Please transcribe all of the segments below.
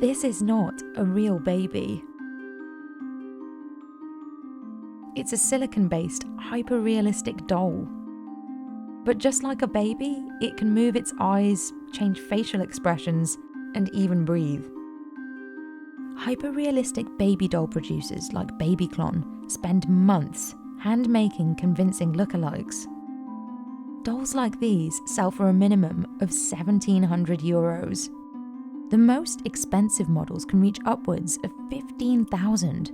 This is not a real baby. It's a silicone-based, hyper-realistic doll. But just like a baby, it can move its eyes, change facial expressions, and even breathe. Hyper-realistic baby doll producers like Babyclon spend months hand-making convincing lookalikes. Dolls like these sell for a minimum of €1,700. The most expensive models can reach upwards of $15,000.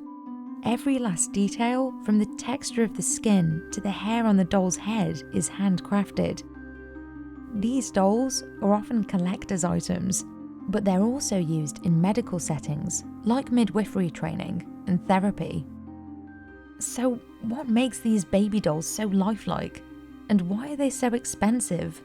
Every last detail, from the texture of the skin to the hair on the doll's head, is handcrafted. These dolls are often collector's items, but they're also used in medical settings like midwifery training and therapy. So what makes these baby dolls so lifelike? And why are they so expensive?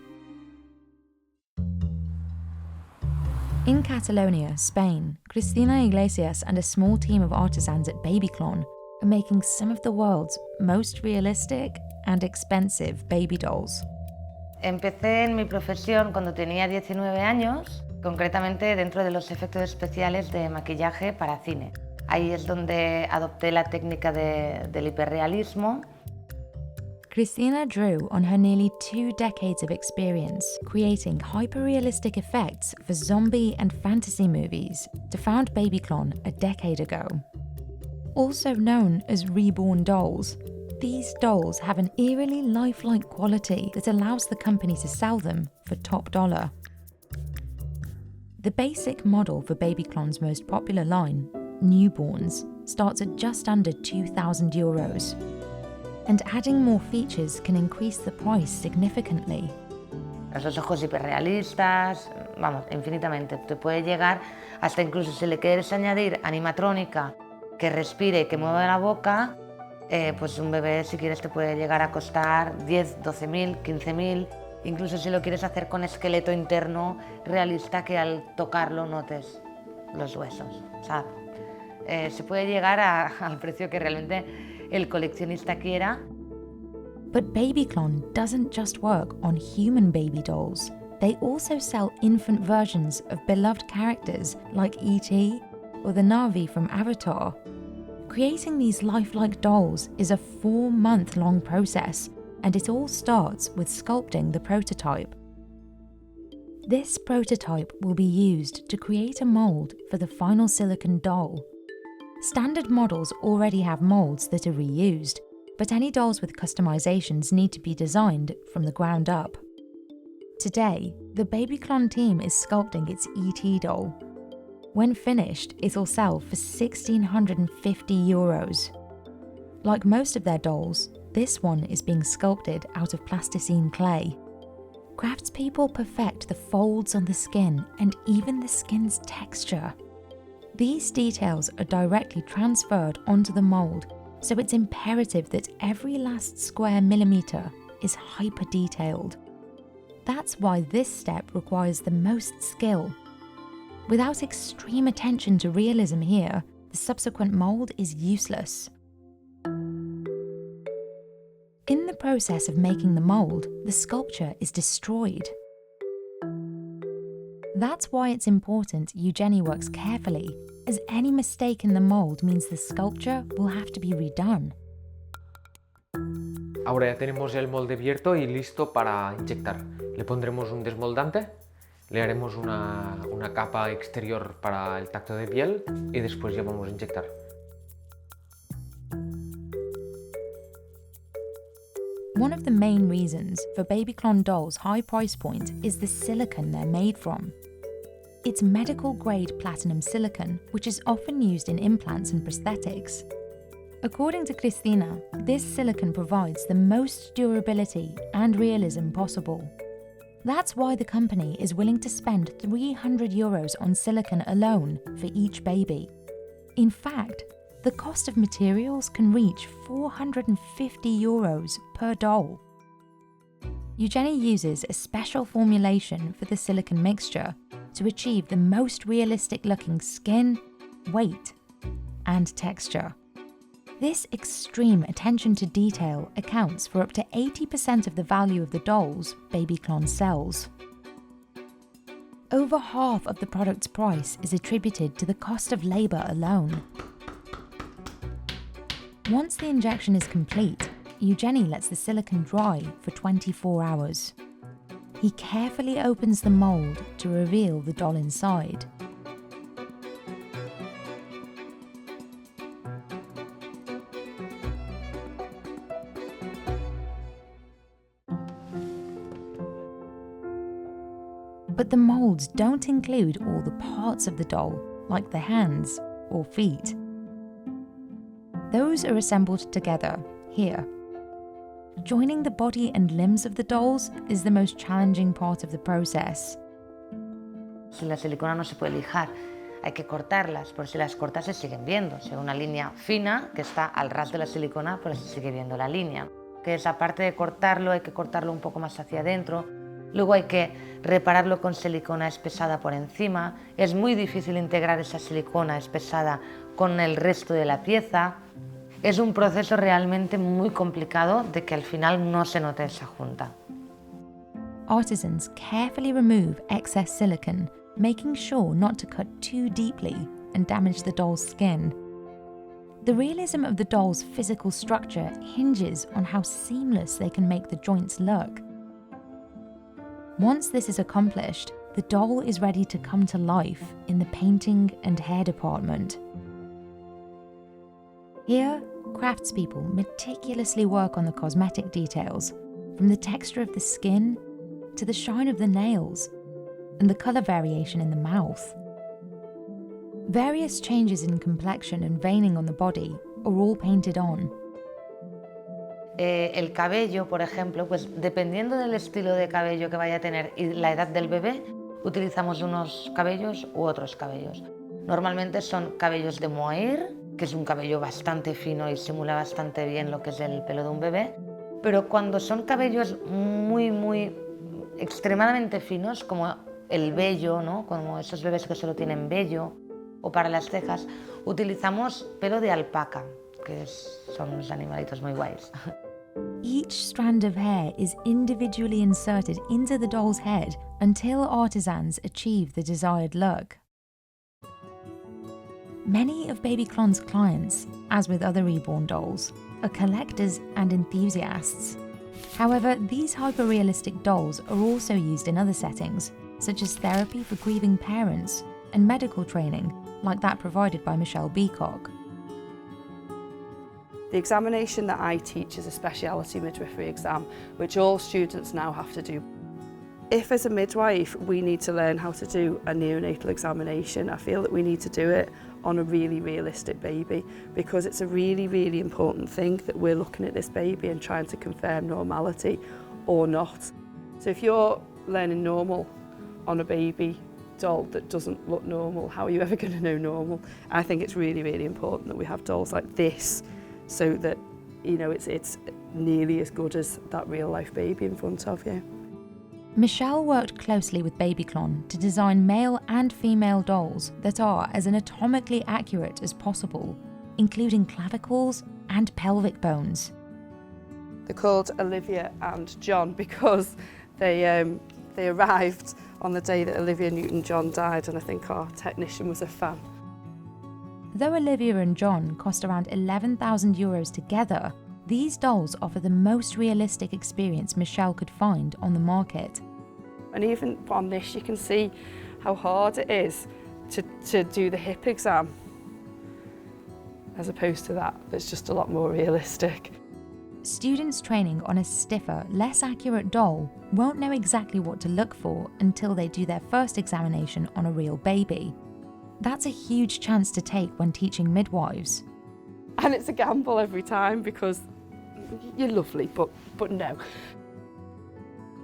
In Catalonia, Spain, Cristina Iglesias and a small team of artisans at Babyclon are making some of the world's most realistic and expensive baby dolls. Empecé en mi profesión cuando tenía 19 años, concretamente dentro de los efectos especiales de maquillaje para cine. Ahí es donde adopté la técnica del hiperrealismo. Cristina drew on her nearly 2 decades of experience creating hyper-realistic effects for zombie and fantasy movies to found Babyclon a decade ago. Also known as Reborn dolls, these dolls have an eerily lifelike quality that allows the company to sell them for top dollar. The basic model for Babyclon's most popular line, Newborns, starts at just under €2,000. And adding more features can increase the price significantly. Esos ojos hiperrealistas, vamos, infinitamente. Te puede llegar hasta incluso si le quieres añadir animatrónica que respire y que mueva la boca, pues un bebé si quieres te puede llegar a costar 10, 12.000, 15.000. Incluso si lo quieres hacer con esqueleto interno realista que al tocarlo notes los huesos. O sea, se puede llegar al precio que realmente el coleccionista quiera. But Babyclon doesn't just work on human baby dolls. They also sell infant versions of beloved characters like E.T. or the Na'vi from Avatar. Creating these lifelike dolls is a 4-month-long process, and it all starts with sculpting the prototype. This prototype will be used to create a mold for the final silicone doll. Standard models already have molds that are reused, but any dolls with customizations need to be designed from the ground up. Today, the Babyclon team is sculpting its E.T. doll. When finished, it'll sell for €1,650. Like most of their dolls, this one is being sculpted out of plasticine clay. Craftspeople perfect the folds on the skin and even the skin's texture. These details are directly transferred onto the mold, so it's imperative that every last square millimetre is hyper-detailed. That's why this step requires the most skill. Without extreme attention to realism here, the subsequent mold is useless. In the process of making the mold, the sculpture is destroyed. That's why it's important Eugenie works carefully, as any mistake in the mold means the sculpture will have to be redone. Ahora ya tenemos el molde abierto y listo para inyectar. Le pondremos un desmoldante, le haremos una capa exterior para el tacto de piel y después ya vamos a inyectar. One of the main reasons for Babyclon dolls' high price point is the silicone they're made from. It's medical-grade platinum silicone, which is often used in implants and prosthetics. According to Cristina, this silicone provides the most durability and realism possible. That's why the company is willing to spend €300 on silicone alone for each baby. In fact, the cost of materials can reach €450 per doll. Eugenie uses a special formulation for the silicone mixture to achieve the most realistic-looking skin, weight, and texture. This extreme attention to detail accounts for up to 80% of the value of the dolls Babyclon sells. Over half of the product's price is attributed to the cost of labour alone. Once the injection is complete, Eugenie lets the silicone dry for 24 hours. He carefully opens the mould to reveal the doll inside. But the moulds don't include all the parts of the doll, like the hands or feet. Those are assembled together, here. Joining the body and limbs of the dolls is the most challenging part of the process. Si la silicona no se puede lijar, hay que cortarlas, por si las cortas se siguen viendo. Si hay una línea fina que está al ras de la silicona, pues se sigue viendo la línea. Que esa parte de cortarlo, hay que cortarlo un poco más hacia adentro. Luego hay que repararlo con silicona espesada por encima. Es muy difícil integrar esa silicona espesada con el resto de la pieza. Es un proceso realmente muy complicado de que al final no se note esa junta. Artisans carefully remove excess silicone, making sure not to cut too deeply and damage the doll's skin. The realism of the doll's physical structure hinges on how seamless they can make the joints look. Once this is accomplished, the doll is ready to come to life in the painting and hair department. Here, craftspeople meticulously work on the cosmetic details, from the texture of the skin to the shine of the nails and the colour variation in the mouth. Various changes in complexion and veining on the body are all painted on. El cabello, por ejemplo, pues dependiendo del estilo de cabello que vaya a tener y la edad del bebé, utilizamos unos cabellos u otros cabellos. Normalmente son cabellos de mohair, que es un cabello bastante fino y simula bastante bien lo que es el pelo de un bebé, pero cuando son cabellos muy extremadamente finos, como el vello, ¿no? Como esos bebés que solo tienen vello, o para las cejas, utilizamos pelo de alpaca, que son unos animalitos muy guays. Each strand of hair is individually inserted into the doll's head until artisans achieve the desired look. Many of Babyclon's clients, as with other Reborn dolls, are collectors and enthusiasts. However, these hyper-realistic dolls are also used in other settings, such as therapy for grieving parents and medical training, like that provided by Michelle Beacock. The examination that I teach is a speciality midwifery exam, which all students now have to do. If as a midwife we need to learn how to do a neonatal examination, I feel that we need to do it on a really realistic baby, because it's a really important thing that we're looking at this baby and trying to confirm normality or not. So if you're learning normal on a baby doll that doesn't look normal, how are you ever going to know normal? I think it's really important that we have dolls like this, so that, you know, it's nearly as good as that real life baby in front of you. Michelle worked closely with Babyclon to design male and female dolls that are as anatomically accurate as possible, including clavicles and pelvic bones. They're called Olivia and John because they arrived on the day that Olivia Newton-John died, and I think our technician was a fan. Though Olivia and John cost around €11,000 together, these dolls offer the most realistic experience Michelle could find on the market. And even on this you can see how hard it is to do the hip exam, as opposed to that that's just a lot more realistic. Students training on a stiffer, less accurate doll won't know exactly what to look for until they do their first examination on a real baby. That's a huge chance to take when teaching midwives. And it's a gamble every time because you're lovely, but no.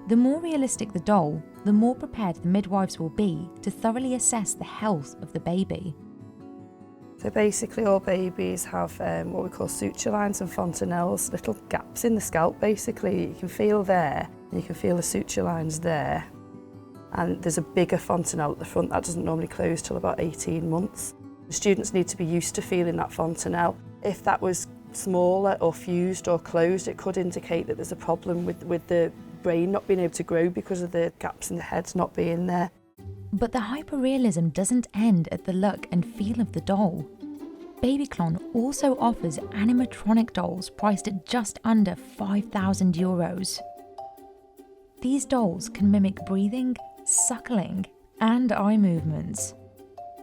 The more realistic the doll, the more prepared the midwives will be to thoroughly assess the health of the baby. So basically all babies have what we call suture lines and fontanelles, little gaps in the scalp basically. You can feel there, and you can feel the suture lines there. And there's a bigger fontanelle at the front that doesn't normally close till about 18 months. The students need to be used to feeling that fontanelle. If that was smaller or fused or closed, it could indicate that there's a problem with the brain not being able to grow because of the gaps in the head not being there. But the hyperrealism doesn't end at the look and feel of the doll. Babyclon also offers animatronic dolls priced at just under €5,000. These dolls can mimic breathing, suckling, and eye movements.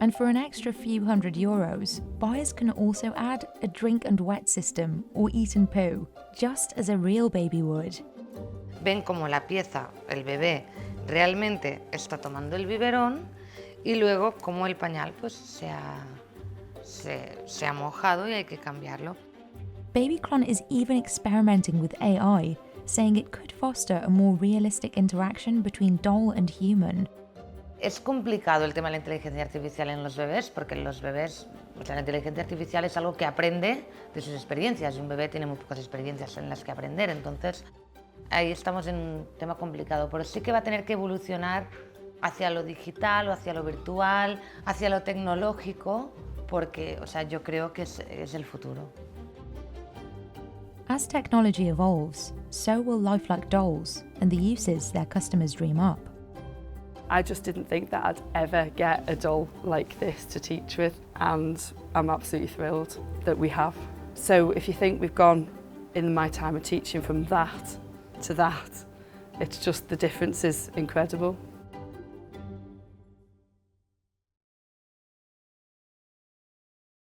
And for an extra few €100, buyers can also add a drink and wet system or eat and poo, just as a real baby would. Ven como la pieza, el bebé, realmente está tomando el biberón y luego como el pañal pues se ha mojado y hay que cambiarlo. Babyclon is even experimenting with AI, saying it could foster a more realistic interaction between doll and human. Es complicado el tema de la inteligencia artificial en los bebés porque los bebés, la inteligencia artificial es algo que aprende de sus experiencias y un bebé tiene muy pocas experiencias en las que aprender, entonces ahí estamos en un tema complicado, pero sí que va a tener que evolucionar hacia lo digital o hacia lo virtual, hacia lo tecnológico, porque yo creo que es el futuro. As technology evolves, so will lifelike dolls and the uses their customers dream up. I just didn't think that I'd ever get a doll like this to teach with, and I'm absolutely thrilled that we have. So if you think we've gone in my time of teaching from that to that, it's just the difference is incredible.